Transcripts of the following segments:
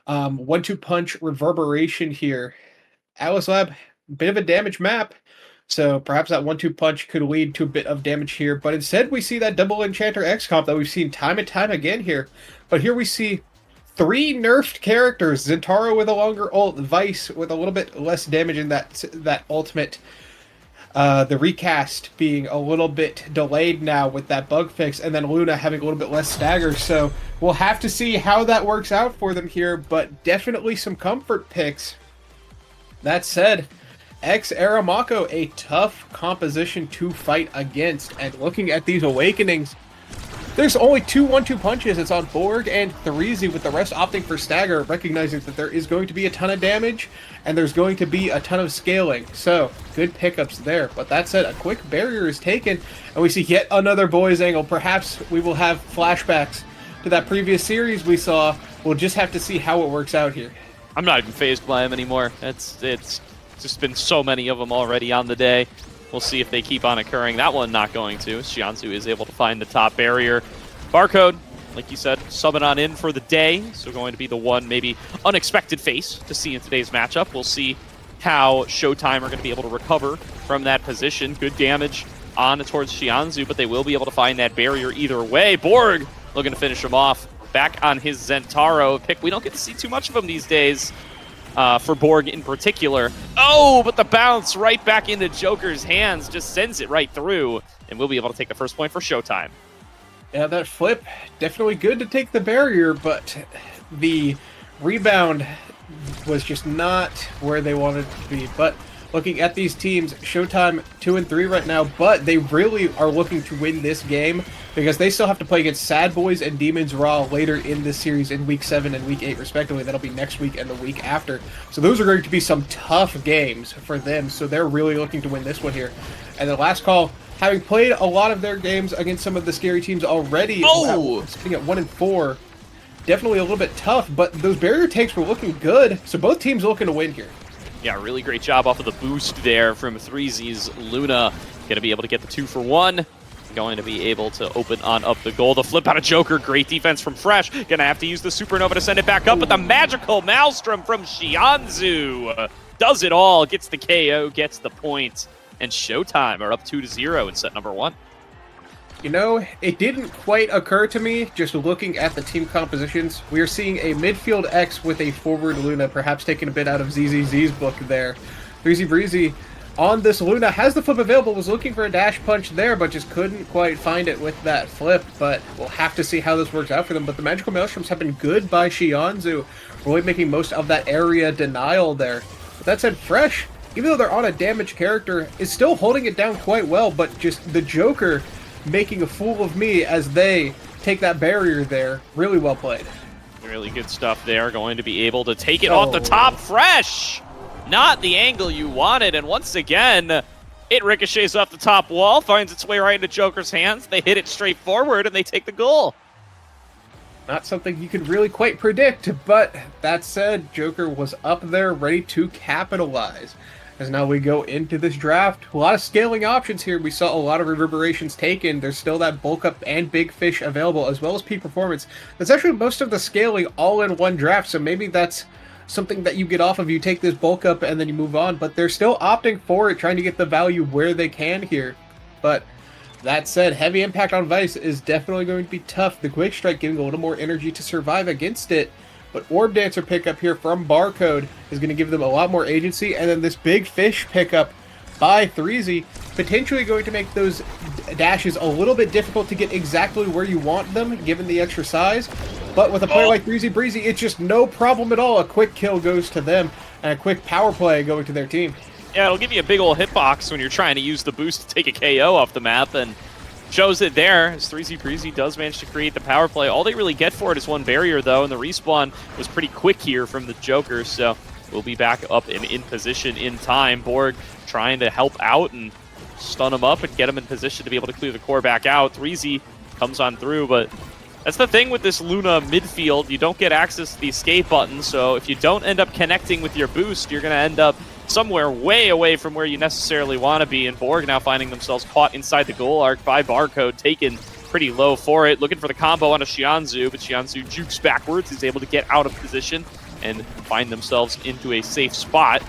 1-2 punch reverberation here. Atlas Lab, bit of a damage map. So perhaps that 1-2 punch could lead to a bit of damage here. But instead we see that double enchanter X comp that we've seen time and time again here. But here we see three nerfed characters. Zentaro with a longer ult, Vice with a little bit less damage in that ultimate. The recast being a little bit delayed now with that bug fix, and then Luna having a little bit less stagger. So we'll have to see how that works out for them here, but definitely some comfort picks. That said, X Aramako, a tough composition to fight against. And looking at these awakenings, there's only two 1-2 punches. It's on Borg and 3Z, with the rest opting for stagger, recognizing that there is going to be a ton of damage and there's going to be a ton of scaling. So, good pickups there. But that said, a quick barrier is taken, and we see yet another boys angle. Perhaps we will have flashbacks to that previous series we saw. We'll just have to see how it works out here. I'm not even phased by him anymore. It's just been so many of them already on the day. We'll see if they keep on occurring. That one not going to. Shianzu is able to find the top barrier. Barcode, like you said, subbing on in for the day. So going to be the one maybe unexpected face to see in today's matchup. We'll see how Showtime are going to be able to recover from that position. Good damage on towards Shianzu, but they will be able to find that barrier either way. Borg looking to finish him off. Back on his Zentaro pick. We don't get to see too much of him these days. For Borg in particular. Oh, but the bounce right back into Joker's hands just sends it right through, and we'll be able to take the first point for Showtime. Yeah, that flip, definitely good to take the barrier, but the rebound was just not where they wanted it to be. But looking at these teams, Showtime 2-3 right now, but they really are looking to win this game because they still have to play against Sad Boys and Demons Raw later in this series in Week 7 and Week 8 respectively. That'll be next week and the week after. So those are going to be some tough games for them, so they're really looking to win this one here. And the last call, having played a lot of their games against some of the scary teams already, sitting at 1-4, definitely a little bit tough, but those barrier takes were looking good, so both teams are looking to win here. Yeah, really great job off of the boost there from 3Z's Luna. Going to be able to get the 2 for 1. Going to be able to open on up the goal. The flip out of Joker. Great defense from Fresh. Going to have to use the Supernova to send it back up. But the magical Maelstrom from Shianzu does it all. Gets the KO, gets the point. And Showtime are up 2-0 in set number 1. You know, it didn't quite occur to me just looking at the team compositions. We are seeing a midfield X with a forward Luna, perhaps taking a bit out of ZZZ's book there. 3Z Breezy on this Luna has the flip available, was looking for a dash punch there, but just couldn't quite find it with that flip. But we'll have to see how this works out for them. But the Magical Maelstroms have been good by Shianzu, really making most of that area denial there. But that said, Fresh, even though they're on a damaged character, is still holding it down quite well, but just the Joker making a fool of me as they take that barrier there. Really well played. Really good stuff there. Going to be able to take it off the top. Fresh! Not the angle you wanted, and once again, it ricochets off the top wall, finds its way right into Joker's hands. They hit it straight forward, and they take the goal. Not something you could really quite predict, but that said, Joker was up there ready to capitalize. As now we go into this draft, a lot of scaling options here. We saw a lot of reverberations taken. There's still that bulk up and big fish available, as well as peak performance. That's actually most of the scaling all in one draft, so maybe that's something that you get off of. You take this bulk up and then you move on, but they're still opting for it, trying to get the value where they can here. But that said, heavy impact on Vice is definitely going to be tough. The Quick Strike giving a little more energy to survive against it. But Orb Dancer pickup here from Barcode is going to give them a lot more agency. And then this Big Fish pickup by 3Z potentially going to make those dashes a little bit difficult to get exactly where you want them, given the extra size. But with a player like 3Z Breezy, it's just no problem at all. A quick kill goes to them, and a quick power play going to their team. Yeah, it'll give you a big old hitbox when you're trying to use the boost to take a KO off the map, and shows it there as 3Z Breezy does manage to create the power play. All they really get for it is one barrier, though, and the respawn was pretty quick here from the Joker, so we'll be back up and in position in time. Borg trying to help out and stun him up and get him in position to be able to clear the core back out. 3Z comes on through, but that's the thing with this Luna midfield. You don't get access to the escape button, so if you don't end up connecting with your boost, you're going to end up somewhere way away from where you necessarily want to be. And Borg now finding themselves caught inside the goal arc by Barcode, taken pretty low for it. Looking for the combo on a Xianzu, but Xianzu jukes backwards. He's able to get out of position and find themselves into a safe spot.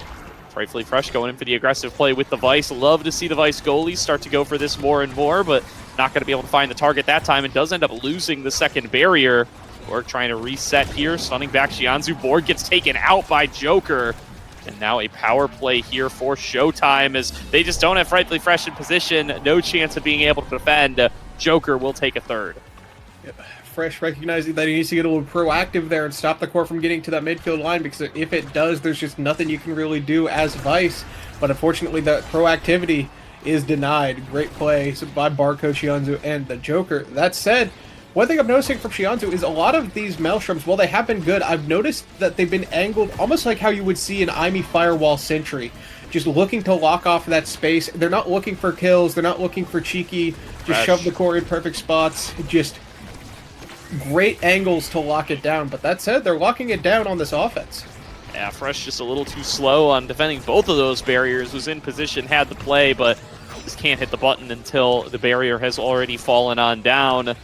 Rightfully Fresh going in for the aggressive play with the Vice. Love to see the Vice goalies start to go for this more and more, but not going to be able to find the target that time, and does end up losing the second barrier. Borg trying to reset here, stunning back Xianzu. Borg gets taken out by Joker. And now a power play here for Showtime as they just don't have Rightfully Fresh in position. No chance of being able to defend. Joker will take a third. Yep. Fresh recognizing that he needs to get a little proactive there and stop the core from getting to that midfield line, because if it does, there's just nothing you can really do as Vice. But unfortunately, that proactivity is denied. Great play by Barcode, Xianzu, and the Joker. That said, one thing I'm noticing from Xianzu is a lot of these Maelstroms, while they have been good, I've noticed that they've been angled almost like how you would see an IME Firewall Sentry. Just looking to lock off that space. They're not looking for kills. They're not looking for cheeky. Just shove the core in perfect spots. Just great angles to lock it down. But that said, they're locking it down on this offense. Yeah, Fresh just a little too slow on defending both of those barriers. Was in position, had the play, but just can't hit the button until the barrier has already fallen on down.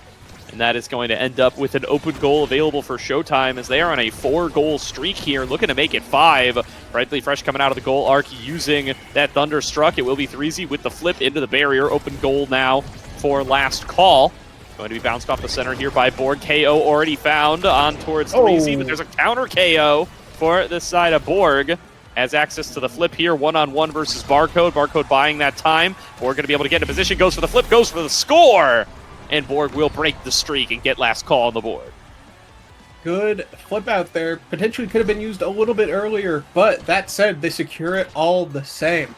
And that is going to end up with an open goal available for Showtime as they are on a 4-goal streak here, looking to make it 5. Rightfully Fresh coming out of the goal arc using that Thunderstruck. It will be 3Z with the flip into the barrier. Open goal now for Last Call. Going to be bounced off the center here by Borg. KO already found on towards 3Z, but there's a counter KO for this side of Borg. Has access to the flip here, one-on-one versus Barcode. Barcode buying that time. Borg going to be able to get into position, goes for the flip, goes for the score! And Borg will break the streak and get Last Call on the board. Good flip out there. Potentially could have been used a little bit earlier, but that said, they secure it all the same.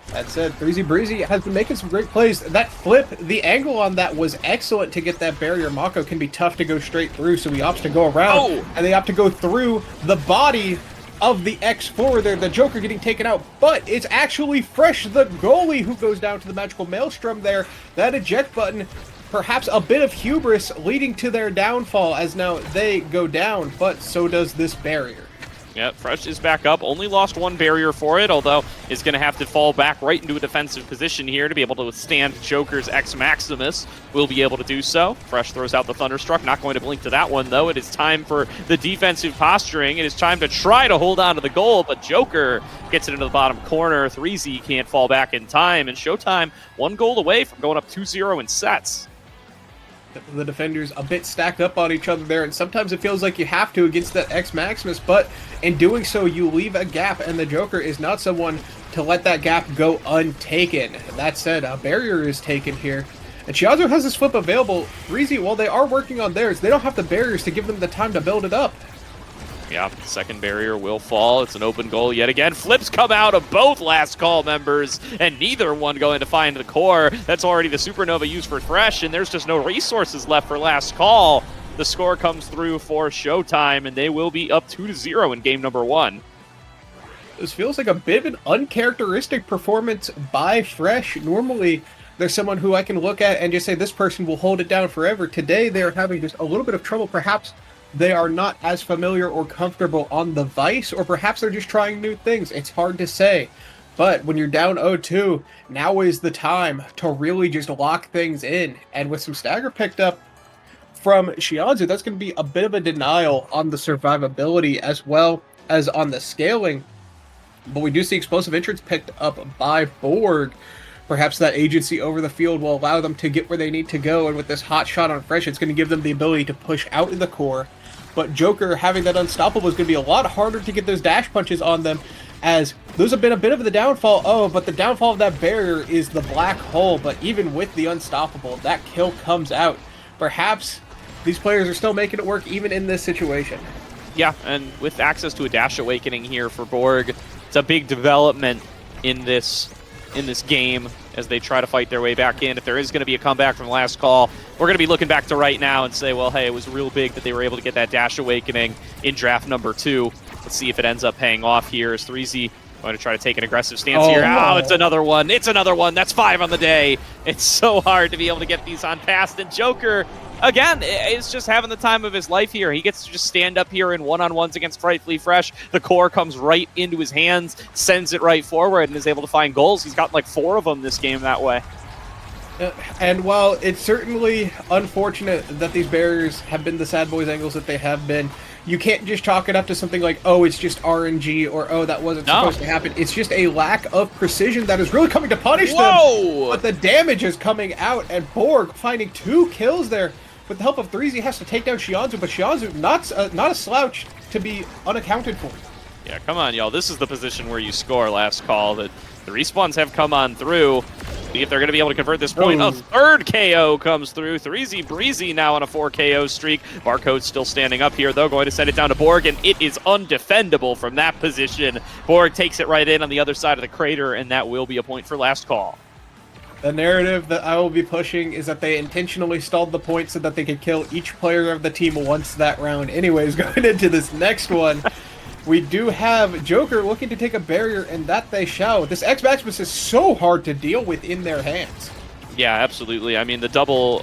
That said, Breezy Breezy has been making some great plays. That flip, the angle on that was excellent to get that barrier. Mako can be tough to go straight through, so he opts to go around, and they opt to go through the body of the X4 there, the Joker getting taken out, but it's actually Fresh, the goalie, who goes down to the magical Maelstrom there. That eject button, perhaps a bit of hubris leading to their downfall as now they go down, but so does this barrier. Yep, Fresh is back up. Only lost one barrier for it, although is going to have to fall back right into a defensive position here to be able to withstand Joker's X Maximus. Will be able to do so. Fresh throws out the Thunderstruck. Not going to blink to that one, though. It is time for the defensive posturing. It is time to try to hold on to the goal, but Joker gets it into the bottom corner. 3Z can't fall back in time, and Showtime 1 goal away from going up 2-0 in sets. The defenders a bit stacked up on each other there, and sometimes it feels like you have to against that X Maximus, but in doing so, you leave a gap, and the Joker is not someone to let that gap go untaken. That said, a barrier is taken here, and Xianzu has this flip available. Breezy, while they are working on theirs, they don't have the barriers to give them the time to build it up. Yeah, second barrier will fall. It's an open goal yet again. Flips come out of both Last Call members, and neither one going to find the core. That's already the Supernova used for Fresh, and there's just no resources left for Last Call. The score comes through for Showtime, and they will be up 2-0 in game number 1. This feels like a bit of an uncharacteristic performance by Fresh. Normally, there's someone who I can look at and just say, this person will hold it down forever. Today, they're having just a little bit of trouble. Perhaps they are not as familiar or comfortable on the Vice, or perhaps they're just trying new things. It's hard to say. But when you're down 0-2, now is the time to really just lock things in. And with some stagger picked up from Xianzu, that's going to be a bit of a denial on the survivability as well as on the scaling. But we do see explosive entrance picked up by Borg. Perhaps that agency over the field will allow them to get where they need to go. And with this hot shot on Fresh, it's going to give them the ability to push out in the core. But Joker having that unstoppable is going to be a lot harder to get those dash punches on them, as those have been a bit of the downfall. Oh, but the downfall of that barrier is the black hole. But even with the unstoppable, that kill comes out. Perhaps these players are still making it work even in this situation. Yeah, and with access to a Dash Awakening here for Borg, it's a big development in this game as they try to fight their way back in. If there is going to be a comeback from Last Call, we're going to be looking back to right now and say, well, hey, it was real big that they were able to get that Dash Awakening in draft number 2. Let's see if it ends up paying off here as 3Z going to try to take an aggressive stance here. Oh, it's another one. It's another one. That's 5 on the day. It's so hard to be able to get these on past. And Joker, again, is just having the time of his life here. He gets to just stand up here in one-on-ones against Rightfully Fresh. The core comes right into his hands, sends it right forward, and is able to find goals. He's got like 4 of them this game that way. And while it's certainly unfortunate that these barriers have been the sad boys angles that they have been, you can't just chalk it up to something like, oh, it's just RNG, or oh, that wasn't No. supposed to happen. It's just a lack of precision that is really coming to punish them. Whoa! But the damage is coming out, and Borg finding 2 kills there. With the help of 3Z, has to take down Shianzu, but Shianzu not a slouch to be unaccounted for. Yeah, come on, y'all. This is the position where you score last call. That the respawns have come on through. See if they're going to be able to convert this point. Oh. A third KO comes through. 3Z Breezy now on a 4 KO streak. Barcode's still standing up here, though, going to send it down to Borg, and it is undefendable from that position. Borg takes it right in on the other side of the crater, and that will be a point for last call. The narrative that I will be pushing is that they intentionally stalled the point so that they could kill each player of the team once that round. Anyways, going into this next one, we do have Joker looking to take a barrier, and that they shall. This X-Maximus is so hard to deal with in their hands. Yeah, absolutely. I mean, the double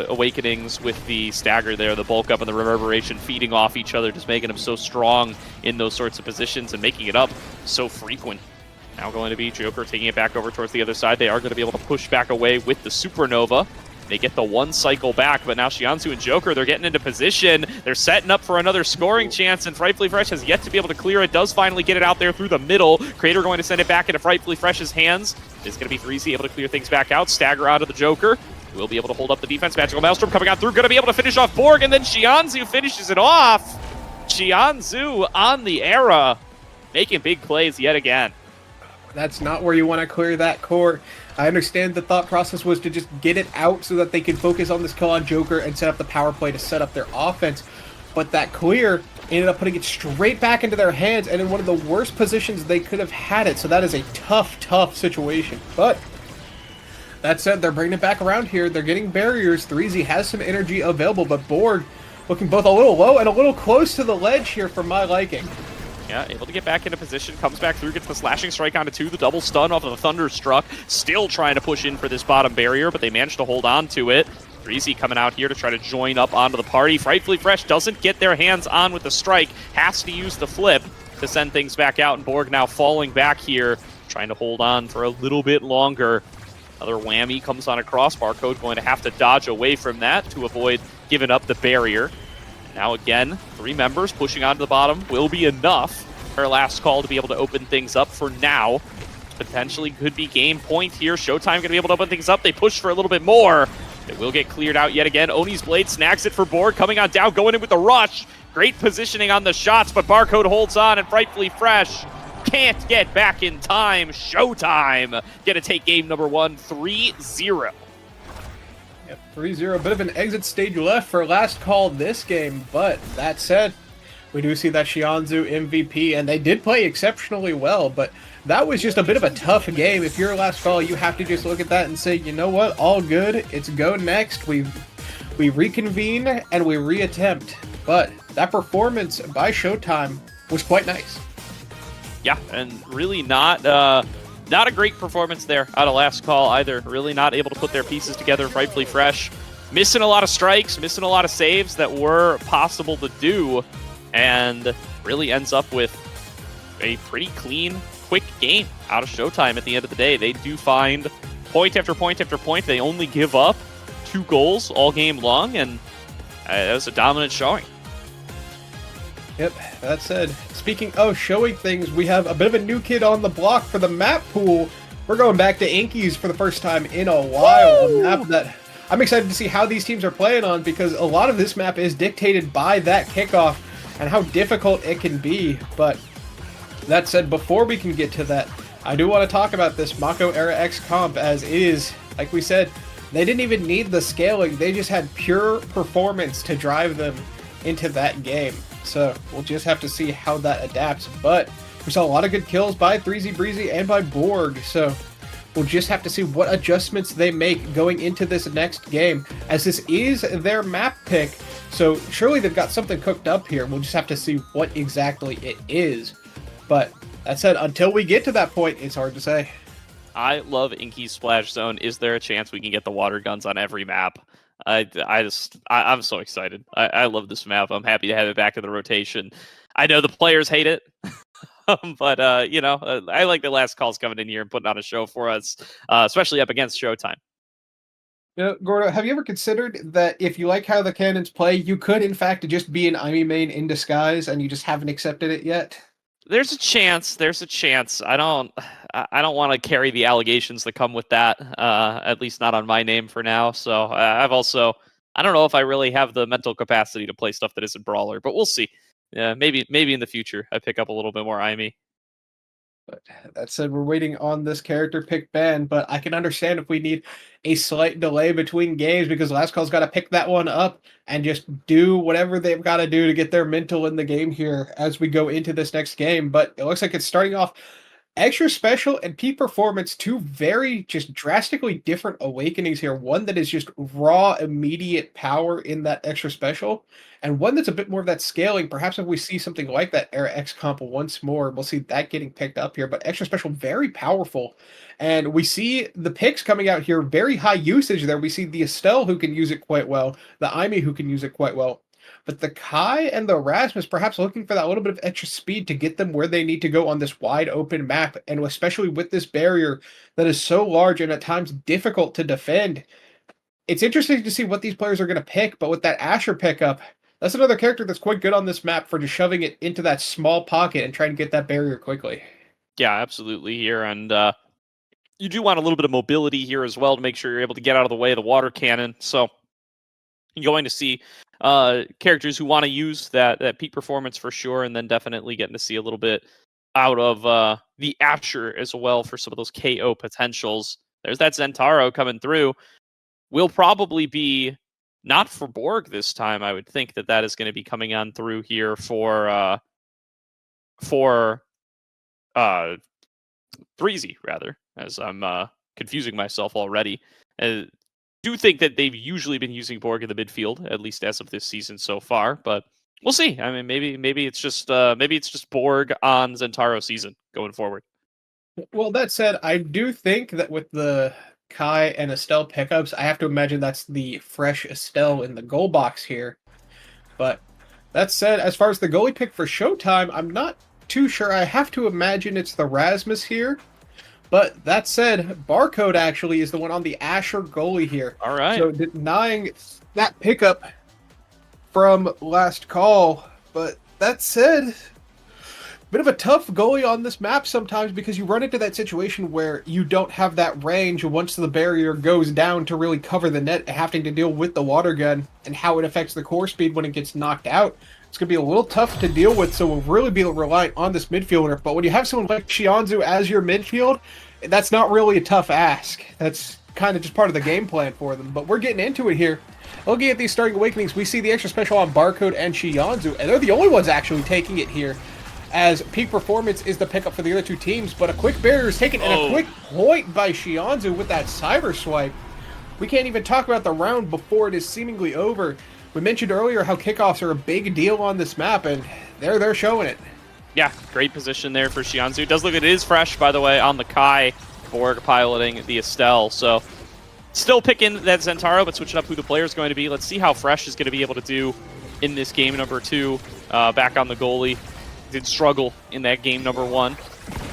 awakenings with the stagger there, the bulk up and the reverberation feeding off each other, just making them so strong in those sorts of positions and making it up so frequent. Now going to be Joker taking it back over towards the other side. They are going to be able to push back away with the Supernova. They get the 1 cycle back, but now Shianzu and Joker, they're getting into position. They're setting up for another scoring chance, and Frightfully Fresh has yet to be able to clear it. Does finally get it out there through the middle. Crater going to send it back into Frightfully Fresh's hands. Is going to be 3Z able to clear things back out. Stagger out of the Joker. Will be able to hold up the defense. Magical Maelstrom coming out through. Going to be able to finish off Borg, and then Shianzu finishes it off. Shianzu on the era, making big plays yet again. That's not where you want to clear that core. I understand the thought process was to just get it out so that they could focus on this kill on Joker and set up the power play to set up their offense. But that clear ended up putting it straight back into their hands and in one of the worst positions they could have had it. So that is a tough, tough situation. But that said, they're bringing it back around here. They're getting barriers. 3Z has some energy available, but Borg looking both a little low and a little close to the ledge here for my liking. Yeah, able to get back into position, comes back through, gets the slashing strike onto 2, the double stun off of the Thunderstruck. Still trying to push in for this bottom barrier, but they managed to hold on to it. 3Z coming out here to try to join up onto the party. Frightfully Fresh doesn't get their hands on with the strike, has to use the flip to send things back out, and Borg now falling back here, trying to hold on for a little bit longer. Another whammy comes on across. Barcode going to have to dodge away from that to avoid giving up the barrier. Now again, 3 members pushing onto the bottom will be enough. Our last call to be able to open things up for now. Potentially could be game point here. Showtime going to be able to open things up. They push for a little bit more. It will get cleared out yet again. Oni's Blade snags it for Borg, coming on down, going in with the rush. Great positioning on the shots, but Barcode holds on, and Frightfully Fresh can't get back in time. Showtime going to take game number 1, 3-0. Yep, 3-0. Bit of an exit stage left for last call this game, but that said, we do see that Shianzu MVP, and they did play exceptionally well, but that was just a bit of a tough game. If you're last call, you have to just look at that and say, you know what, all good, it's go next. We reconvene and we reattempt. But that performance by Showtime was quite nice. Yeah, and really not a great performance there out of last call either. Really not able to put their pieces together. Frightfully Fresh, missing a lot of strikes, missing a lot of saves that were possible to do, and really ends up with a pretty clean, quick game out of Showtime at the end of the day. They do find point after point after point. They only give up 2 goals all game long, and that was a dominant showing. Yep, that said, speaking of showing things, we have a bit of a new kid on the block for the map pool. We're going back to INKY'S for the first time in a while. A map that I'm excited to see how these teams are playing on, because a lot of this map is dictated by that kickoff and how difficult it can be. But that said, before we can get to that, I do want to talk about this Mako Era X comp, as it is, like we said, they didn't even need the scaling. They just had pure performance to drive them into that game. So we'll just have to see how that adapts. But we saw a lot of good kills by 3Z Breezy and by Borg. So we'll just have to see what adjustments they make going into this next game, as this is their map pick. So surely they've got something cooked up here. We'll just have to see what exactly it is. But that said, until we get to that point, it's hard to say. I love INKY'S Splash Zone. Is there a chance we can get the water guns on every map? I'm so excited. I love this map. I'm happy to have it back in the rotation. I know the players hate it, but I like the last calls coming in here and putting on a show for us, especially up against Showtime. Gordo, have you ever considered that if you like how the cannons play, you could in fact just be an IME main in disguise and you just haven't accepted it yet? There's a chance. There's a chance. I don't want to carry the allegations that come with that. At least not on my name for now. So I've also. I don't know if I really have the mental capacity to play stuff that isn't brawler, but we'll see. Yeah, maybe in the future I pick up a little bit more IME. But that said, we're waiting on this character pick ban, but I can understand if we need a slight delay between games because Last Call's got to pick that one up and just do whatever they've got to do to get their mental in the game here as we go into this next game. But it looks like it's starting off extra special and peak performance, two very just drastically different awakenings here. One that is just raw, immediate power in that extra special, and one that's a bit more of that scaling. Perhaps if we see something like that Era X comp once more, we'll see that getting picked up here. But extra special, very powerful. And we see the picks coming out here, very high usage there. We see the Estelle who can use it quite well, the Imi who can use it quite well. But the Kai and the Erasmus perhaps looking for that little bit of extra speed to get them where they need to go on this wide open map, and especially with this barrier that is so large and at times difficult to defend. It's interesting to see what these players are going to pick, but with that Asher pickup, that's another character that's quite good on this map for just shoving it into that small pocket and trying to get that barrier quickly. Yeah, absolutely here, and you do want a little bit of mobility here as well to make sure you're able to get out of the way of the water cannon. So you're going to see characters who want to use that peak performance for sure, and then definitely getting to see a little bit out of the Asher as well for some of those KO potentials. There's that Zentaro coming through. Will probably be not for Borg this time. I would think that is going to be coming on through here for 3Z rather, as I'm confusing myself already. Do think that they've usually been using Borg in the midfield, at least as of this season so far, but we'll see. I mean, maybe it's just Borg on Zentaro season going forward. Well, that said, I do think that with the Kai and Estelle pickups, I have to imagine that's the fresh Estelle in the goal box here. But that said, as far as the goalie pick for Showtime, I'm not too sure. I have to imagine it's the Rasmus here. But that said, Barcode actually is the one on the Asher goalie here. All right. So denying that pickup from last call. But that said, bit of a tough goalie on this map sometimes because you run into that situation where you don't have that range once the barrier goes down to really cover the net, having to deal with the water gun and how it affects the core speed when it gets knocked out. It's going to be a little tough to deal with, so we'll really be reliant on this midfielder. But when you have someone like Shianzu as your midfield, that's not really a tough ask. That's kind of just part of the game plan for them. But we're getting into it here. Looking at these starting awakenings, we see the extra special on Barcode and Shianzu, and they're the only ones actually taking it here, as peak performance is the pickup for the other two teams. But a quick barrier is taken, and a quick point by Shianzu with that cyber swipe. We can't even talk about the round before it is seemingly over. We mentioned earlier how kickoffs are a big deal on this map, and they're showing it. Yeah, great position there for Shianzu. It does look like it is fresh, by the way, on the Kai. Borg piloting the Estelle. So still picking that Zentaro, but switching up who the player is going to be. Let's see how Fresh is going to be able to do in this game number 2. Back on the goalie. Did struggle in that game number 1.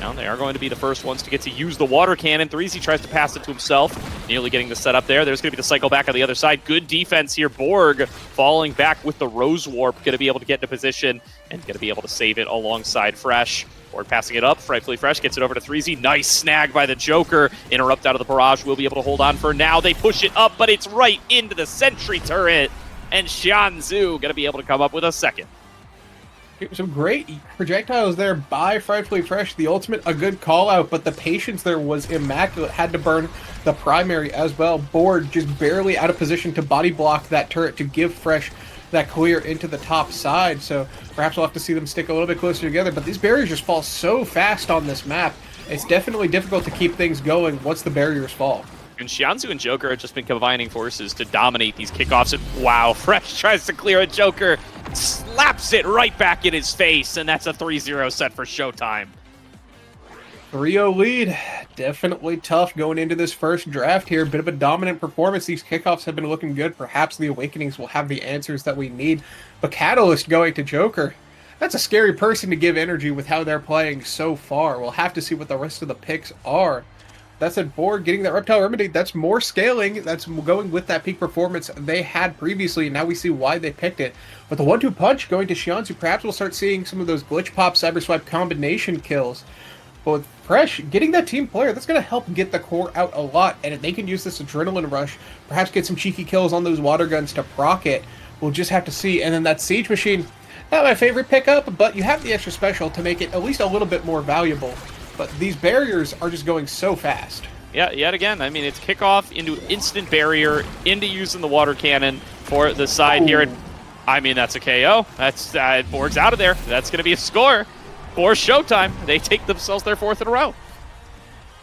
Now they are going to be the first ones to get to use the water cannon. 3Z tries to pass it to himself, nearly getting the setup there. There's going to be the cycle back on the other side. Good defense here. Borg falling back with the Rose Warp, going to be able to get into position and going to be able to save it alongside Fresh. Borg passing it up. Frightfully Fresh gets it over to 3Z. Nice snag by the Joker. Interrupt out of the barrage. Will be able to hold on for now. They push it up, but it's right into the sentry turret. And Shianzu going to be able to come up with a second. Some great projectiles there by Frightfully Fresh. The ultimate, a good call out, but the patience there was immaculate. Had to burn the primary as well. Borg just barely out of position to body block that turret to give Fresh that clear into the top side. So perhaps we'll have to see them stick a little bit closer together. But these barriers just fall so fast on this map. It's definitely difficult to keep things going once the barriers fall. And Shianzu and Joker have just been combining forces to dominate these kickoffs. And wow, Fresh tries to clear a Joker, slaps it right back in his face, and that's a 3-0 set for Showtime. 3-0 lead. Definitely tough going into this first draft here. Bit of a dominant performance. These kickoffs have been looking good. Perhaps the Awakenings will have the answers that we need. But Catalyst going to Joker. That's a scary person to give energy with how they're playing so far. We'll have to see what the rest of the picks are. that said, Borg getting that Reptile Remedy, that's more scaling. That's going with that peak performance they had previously. Now we see why they picked it. But the 1-2 punch going to Shianzu, perhaps we'll start seeing some of those glitch pop, cyber swipe combination kills. But with Fresh, getting that team player, that's going to help get the core out a lot. And if they can use this adrenaline rush, perhaps get some cheeky kills on those water guns to proc it, we'll just have to see. And then that Siege Machine, not my favorite pickup, but you have the extra special to make it at least a little bit more valuable. But these barriers are just going so fast. Yeah, yet again, I mean, it's kickoff into instant barrier, into using the water cannon for the side here. And, I mean, that's a KO. That's Borg's out of there. That's going to be a score for Showtime. They take themselves their 4th in a row.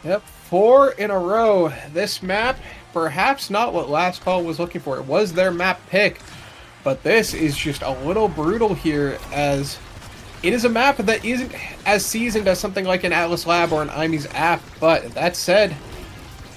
Yep, 4 in a row. This map, perhaps not what Last Call was looking for. It was their map pick, but this is just a little brutal here, as it is a map that isn't as seasoned as something like an Atlas Lab or an INKY'S app. But that said,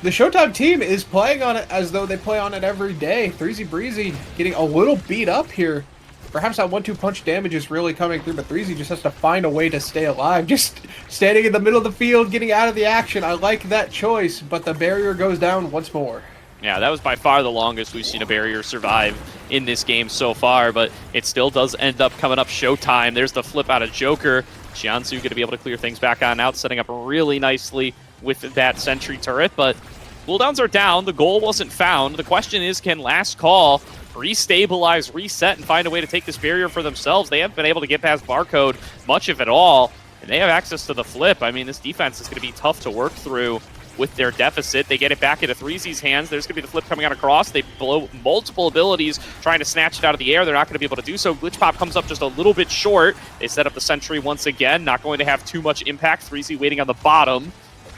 the Showtime team is playing on it as though they play on it every day. Threezy Breezy getting a little beat up here. Perhaps that 1-2 punch damage is really coming through, but Threezy just has to find a way to stay alive. Just standing in the middle of the field, getting out of the action. I like that choice, but the barrier goes down once more. Yeah, that was by far the longest we've seen a barrier survive in this game so far, but it still does end up coming up Showtime. There's the flip out of Joker. Shianzu going to be able to clear things back on out, setting up really nicely with that sentry turret, but cooldowns are down. The goal wasn't found. The question is, can Last Call restabilize, reset, and find a way to take this barrier for themselves? They haven't been able to get past Barcode much of it all, and they have access to the flip. I mean, this defense is going to be tough to work through with their deficit. They get it back into Threezy's hands. There's going to be the flip coming out across. They blow multiple abilities trying to snatch it out of the air. They're not going to be able to do so. Glitch Pop comes up just a little bit short. They set up the sentry once again. Not going to have too much impact. Threezy waiting on the bottom.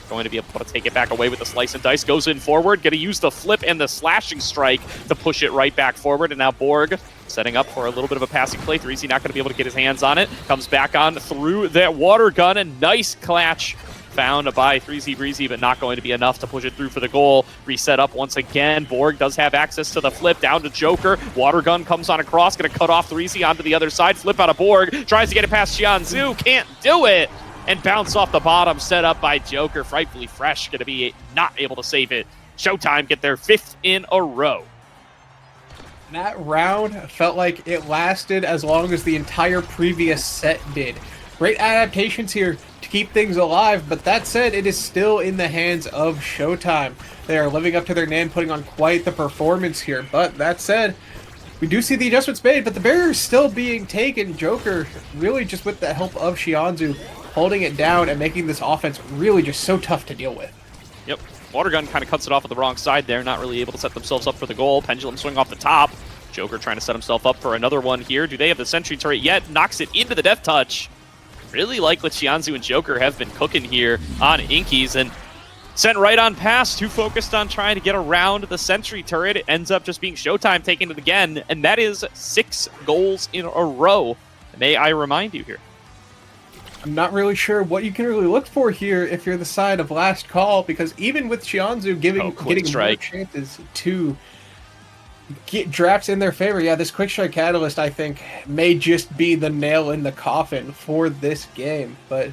Going to be able to take it back away with the slice and dice. Goes in forward. Going to use the flip and the slashing strike to push it right back forward. And now Borg setting up for a little bit of a passing play. Threezy not going to be able to get his hands on it. Comes back on through that water gun. And nice clutch found by Threezy Breezy, but not going to be enough to push it through for the goal. Reset up once again. Borg does have access to the flip. Down to Joker. Water gun comes on across. Going to cut off Threezy onto the other side. Flip out of Borg. Tries to get it past Shianzu. Can't do it. And bounce off the bottom, set up by Joker. Frightfully Fresh, going to be not able to save it. Showtime get their 5th in a row. That round felt like it lasted as long as the entire previous set did. Great adaptations here to keep things alive, but that said, it is still in the hands of Showtime. They are living up to their name, putting on quite the performance here. But that said, we do see the adjustments made, but the barrier is still being taken. Joker, really just with the help of Shianzu, holding it down and making this offense really just so tough to deal with. Yep. Water gun kind of cuts it off at the wrong side there, not really able to set themselves up for the goal. Pendulum swing off the top. Joker trying to set himself up for another one here. Do they have the sentry turret yet? Knocks it into the death touch. Really like what Shianzu and Joker have been cooking here on INKY'S, and sent right on past. Too focused on trying to get around the sentry turret. It ends up just being Showtime taking it again, and that is 6 goals in a row. May I remind you here. I'm not really sure what you can really look for here if you're the side of Last Call, because even with Shianzu getting more chances to get drafts in their favor, yeah, this Quick Strike Catalyst, I think, may just be the nail in the coffin for this game. But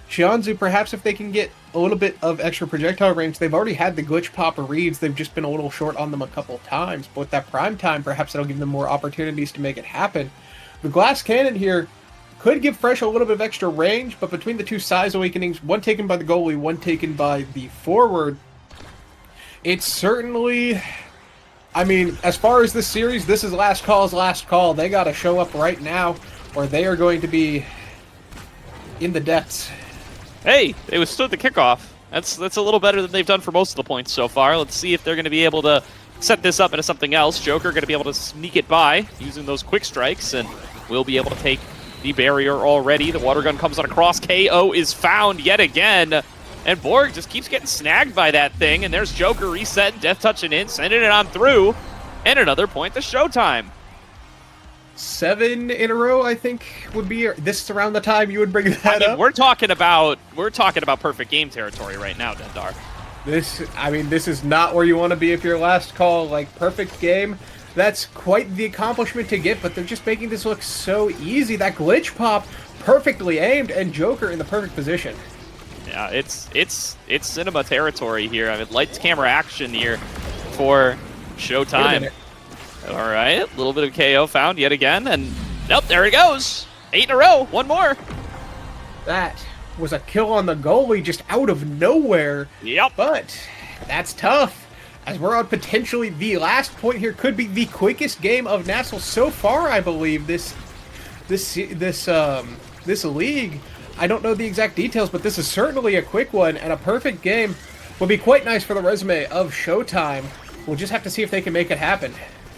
Shianzu, perhaps if they can get a little bit of extra projectile range, they've already had the glitch pop reads, they've just been a little short on them a couple times. But with that prime time, perhaps that'll give them more opportunities to make it happen. The glass cannon here could give Fresh a little bit of extra range, but between the two size awakenings, one taken by the goalie, one taken by the forward, it's certainly, I mean, as far as this series, this is Last Call's last call. They got to show up right now, or they are going to be in the depths. Hey, it was stood the kickoff. That's a little better than they've done for most of the points so far. Let's see if they're going to be able to set this up into something else. Joker going to be able to sneak it by using those quick strikes, and will be able to take the barrier already. The water gun comes on across. KO is found yet again. And Borg just keeps getting snagged by that thing. And there's Joker resetting, death touching in, sending it on through. And another point to Showtime. 7 in a row, I think, would be. This is around the time you would bring that up. We're talking about perfect game territory right now, Dendar. This is not where you want to be if you're Last Call. Like, perfect game. That's quite the accomplishment to get, but they're just making this look so easy. That glitch pop perfectly aimed, and Joker in the perfect position. Yeah, it's cinema territory here. I mean, lights, camera, action here for Showtime. All right, a little bit of KO found yet again, and nope, there he goes. 8 in a row, one more. That was a kill on the goalie just out of nowhere. Yep. But that's tough, as we're on potentially the last point here. Could be the quickest game of NASL so far, I believe. This league. I don't know the exact details, but this is certainly a quick one, and a perfect game will be quite nice for the resume of Showtime. We'll just have to see if they can make it happen.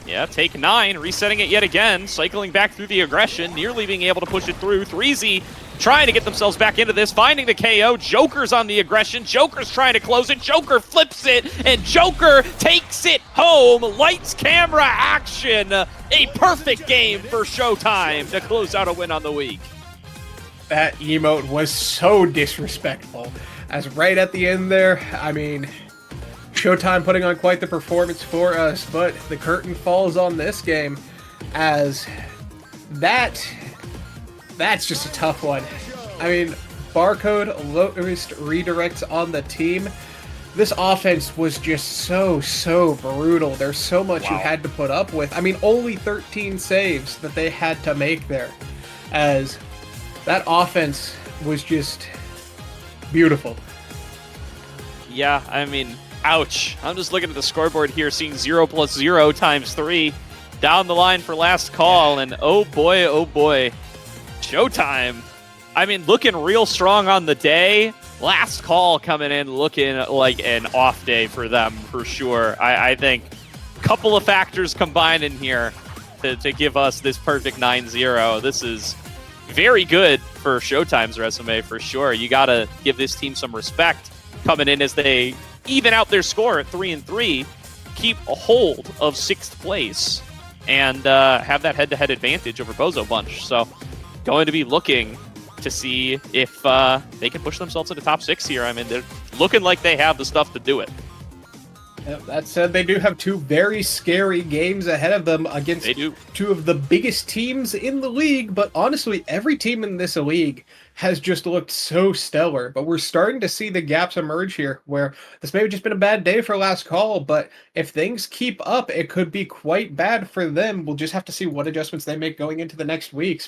Yeah, take 9, resetting it yet again, cycling back through the aggression, nearly being able to push it through. 3Z trying to get themselves back into this, finding the KO. Joker's on the aggression. Joker's trying to close it. Joker flips it, and Joker takes it home. Lights, camera, action. A perfect game for Showtime to close out a win on the week. That emote was so disrespectful, as right at the end there, I mean, Showtime putting on quite the performance for us, but the curtain falls on this game, as that's just a tough one. I mean, barcode, lowest redirects on the team. This offense was just so brutal. There's so much you had to put up with. I mean, only 13 saves that they had to make there, as that offense was just beautiful. Yeah, I mean, ouch. I'm just looking at the scoreboard here, seeing 0 + 0 × 3 down the line for last call, and oh boy, Showtime. I mean, looking real strong on the day. Last call coming in looking like an off day for them, for sure. I think a couple of factors combined in here to give us this perfect 9-0. This is very good for Showtime's resume, for sure. You got to give this team some respect coming in as they even out their score at 3-3, keep a hold of 6th place, and have that head-to-head advantage over Bozo Bunch. So going to be looking to see if they can push themselves into top 6 here. I mean, they're looking like they have the stuff to do it. That said, they do have 2 very scary games ahead of them against 2 of the biggest teams in the league, but honestly, every team in this league has just looked so stellar. But we're starting to see the gaps emerge here, where this may have just been a bad day for last call, but if things keep up, it could be quite bad for them. We'll just have to see what adjustments they make going into the next weeks.